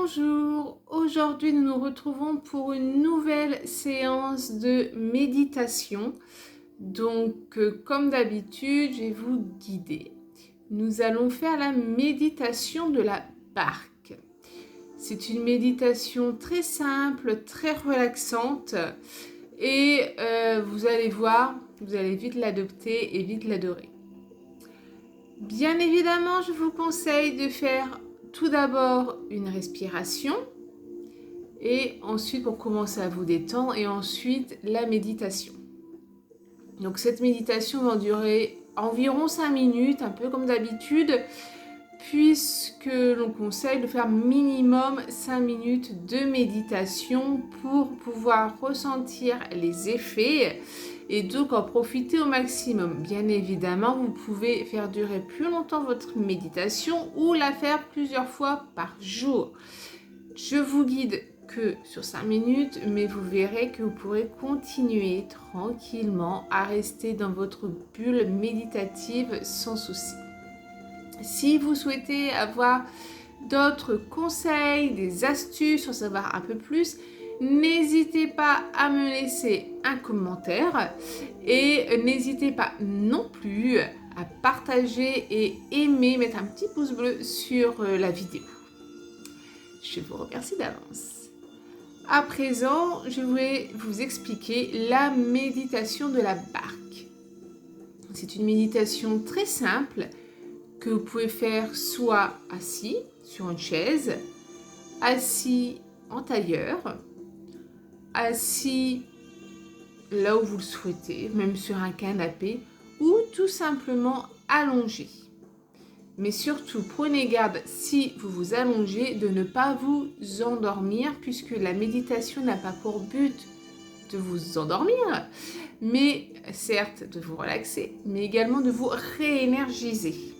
Bonjour, aujourd'hui nous nous retrouvons pour une nouvelle séance de méditation. Donc comme d'habitude, je vais vous guider. Nous allons faire la méditation de la barque. C'est une méditation très simple, très relaxante et vous allez voir, vous allez vite l'adopter et vite l'adorer. Bien évidemment, je vous conseille de faire tout d'abord une respiration et ensuite pour commencer à vous détendre et ensuite la méditation. Donc cette méditation va durer environ 5 minutes, un peu comme d'habitude, puisque l'on conseille de faire minimum 5 minutes de méditation pour pouvoir ressentir les effets et donc en profiter au maximum. Bien évidemment, vous pouvez faire durer plus longtemps votre méditation ou la faire plusieurs fois par jour. Je vous guide que sur 5 minutes, mais vous verrez que vous pourrez continuer tranquillement à rester dans votre bulle méditative sans souci. Si vous souhaitez avoir d'autres conseils, des astuces, en savoir un peu plus, n'hésitez pas à me laisser un commentaire et n'hésitez pas non plus à partager et aimer, mettre un petit pouce bleu sur la vidéo. Je vous remercie d'avance. À présent, je vais vous expliquer la méditation de la barque. C'est une méditation très simple que vous pouvez faire soit assis sur une chaise, assis en tailleur, assis là où vous le souhaitez, même sur un canapé, ou tout simplement allongé. Mais surtout, prenez garde si vous vous allongez de ne pas vous endormir, puisque la méditation n'a pas pour but de vous endormir, mais certes de vous relaxer, mais également de vous réénergiser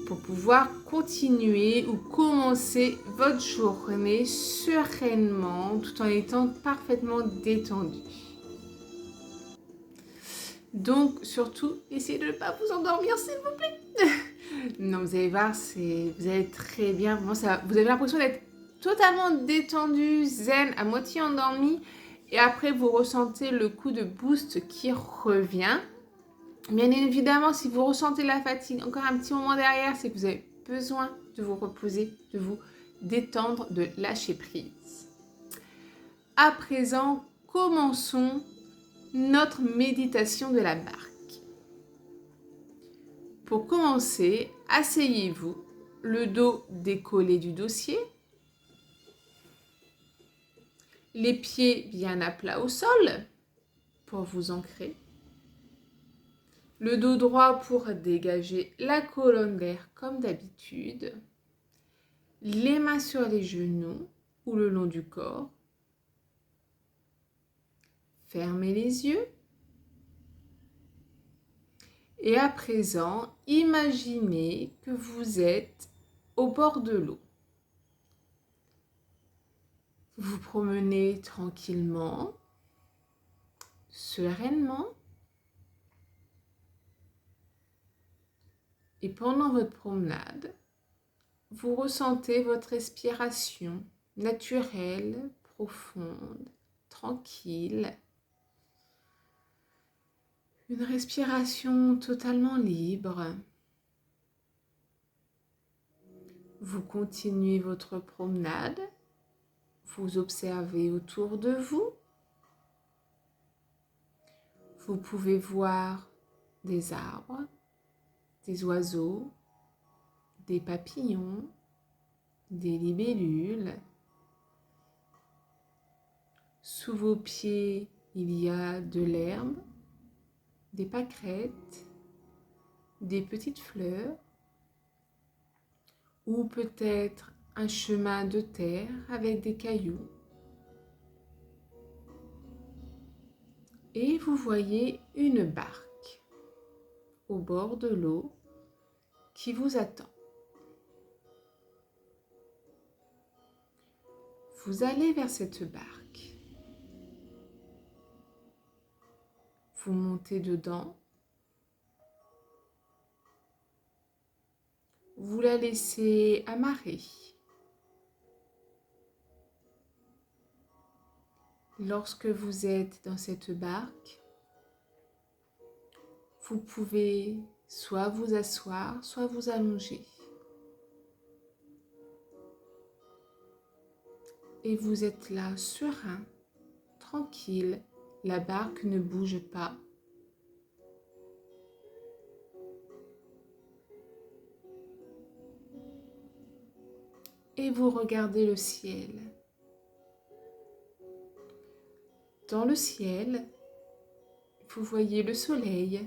pour pouvoir continuer ou commencer votre journée sereinement tout en étant parfaitement détendu. Donc surtout, essayez de ne pas vous endormir s'il vous plaît. Non, vous allez voir, vous allez très bien. Vraiment, vous avez l'impression d'être totalement détendu, zen, à moitié endormi. Et après, vous ressentez le coup de boost qui revient. Bien évidemment, si vous ressentez la fatigue encore un petit moment derrière, c'est que vous avez besoin de vous reposer, de vous détendre, de lâcher prise. À présent, commençons notre méditation de la barque. Pour commencer, asseyez-vous, le dos décollé du dossier, les pieds bien à plat au sol pour vous ancrer, le dos droit pour dégager la colonne d'air comme d'habitude, les mains sur les genoux ou le long du corps, fermez les yeux. Et à présent, imaginez que vous êtes au bord de l'eau. Vous vous promenez tranquillement, sereinement. Et pendant votre promenade, vous ressentez votre respiration naturelle, profonde, tranquille. Une respiration totalement libre. Vous continuez votre promenade. Vous observez autour de vous. Vous pouvez voir des arbres, des oiseaux, des papillons, des libellules. Sous vos pieds, il y a de l'herbe, des pâquerettes, des petites fleurs ou peut-être un chemin de terre avec des cailloux. Et vous voyez une barque au bord de l'eau qui vous attend. Vous allez vers cette barque. Vous montez dedans. Vous la laissez amarrer. Lorsque vous êtes dans cette barque, vous pouvez soit vous asseoir, soit vous allonger. Et vous êtes là, serein, tranquille, la barque ne bouge pas. Et vous regardez le ciel. Dans le ciel, vous voyez le soleil.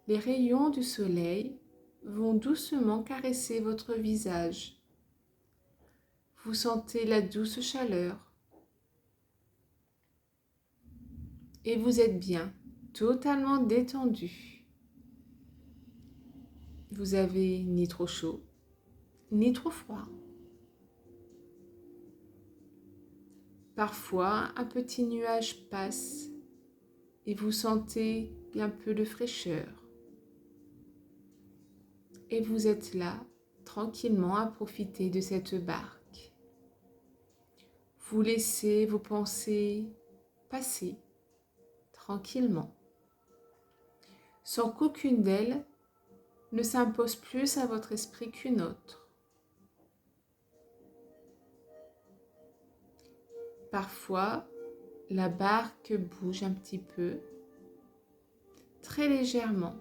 Les rayons du soleil vont doucement caresser votre visage. Vous sentez la douce chaleur. Et vous êtes bien, totalement détendu. Vous avez ni trop chaud, ni trop froid. Parfois, un petit nuage passe et vous sentez un peu de fraîcheur. Et vous êtes là, tranquillement à profiter de cette barque. Vous laissez vos pensées passer tranquillement, sans qu'aucune d'elles ne s'impose plus à votre esprit qu'une autre. Parfois, la barque bouge un petit peu, très légèrement,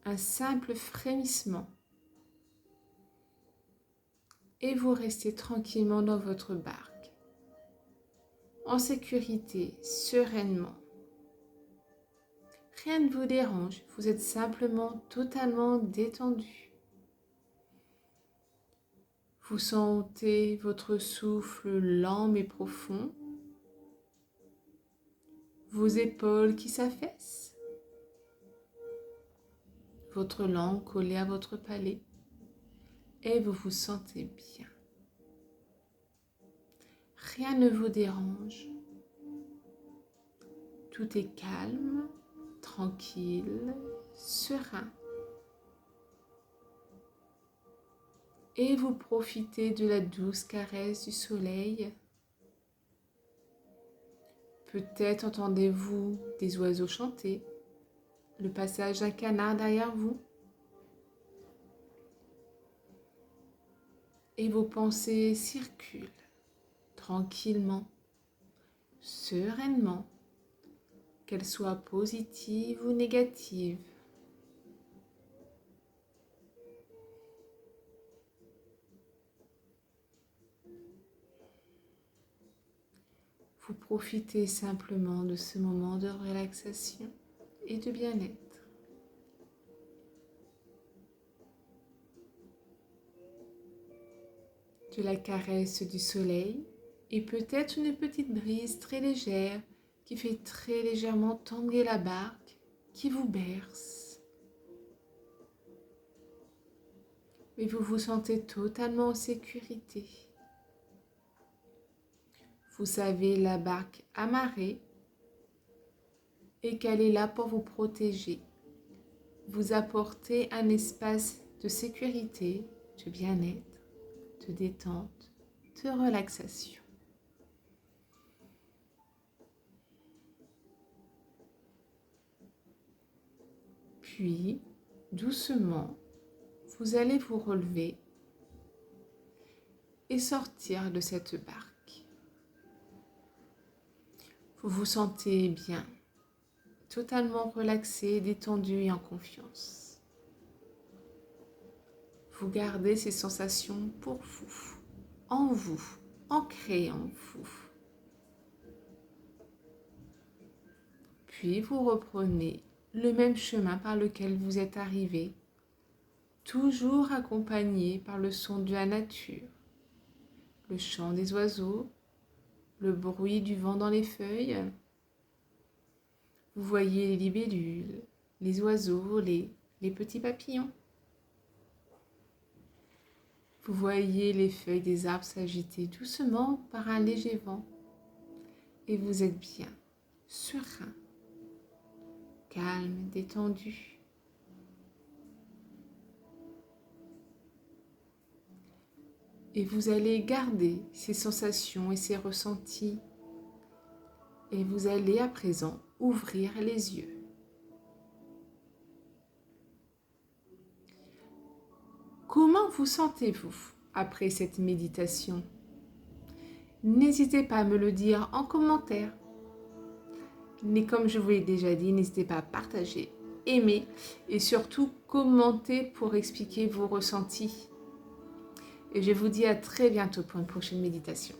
un simple frémissement. Et vous restez tranquillement dans votre barque, en sécurité, sereinement. Rien ne vous dérange, vous êtes simplement totalement détendu. Vous sentez votre souffle lent mais profond, vos épaules qui s'affaissent, votre langue collée à votre palais et vous vous sentez bien. Rien ne vous dérange, tout est calme, tranquille, serein. Et vous profitez de la douce caresse du soleil. Peut-être entendez-vous des oiseaux chanter, le passage d'un canard derrière vous. Et vos pensées circulent tranquillement, sereinement, qu'elles soient positives ou négatives. Vous profitez simplement de ce moment de relaxation et de bien-être. De la caresse du soleil et peut-être une petite brise très légère qui fait très légèrement tanguer la barque, qui vous berce. Mais vous vous sentez totalement en sécurité. Vous savez la barque amarrée et qu'elle est là pour vous protéger, vous apporter un espace de sécurité, de bien-être, de détente, de relaxation. Puis, doucement, vous allez vous relever et sortir de cette barque. Vous vous sentez bien, totalement relaxé, détendu et en confiance. Vous gardez ces sensations pour vous, ancrées en vous. Puis vous reprenez le même chemin par lequel vous êtes arrivé, toujours accompagné par le son de la nature, le chant des oiseaux, le bruit du vent dans les feuilles. Vous voyez les libellules, les oiseaux voler, les petits papillons. Vous voyez les feuilles des arbres s'agiter doucement par un léger vent. Et vous êtes bien, serein, calme, détendu. Et vous allez garder ces sensations et ces ressentis. Et vous allez à présent ouvrir les yeux. Comment vous sentez-vous après cette méditation? N'hésitez pas à me le dire en commentaire. Mais comme je vous l'ai déjà dit, n'hésitez pas à partager, aimer et surtout commenter pour expliquer vos ressentis. Et je vous dis à très bientôt pour une prochaine méditation.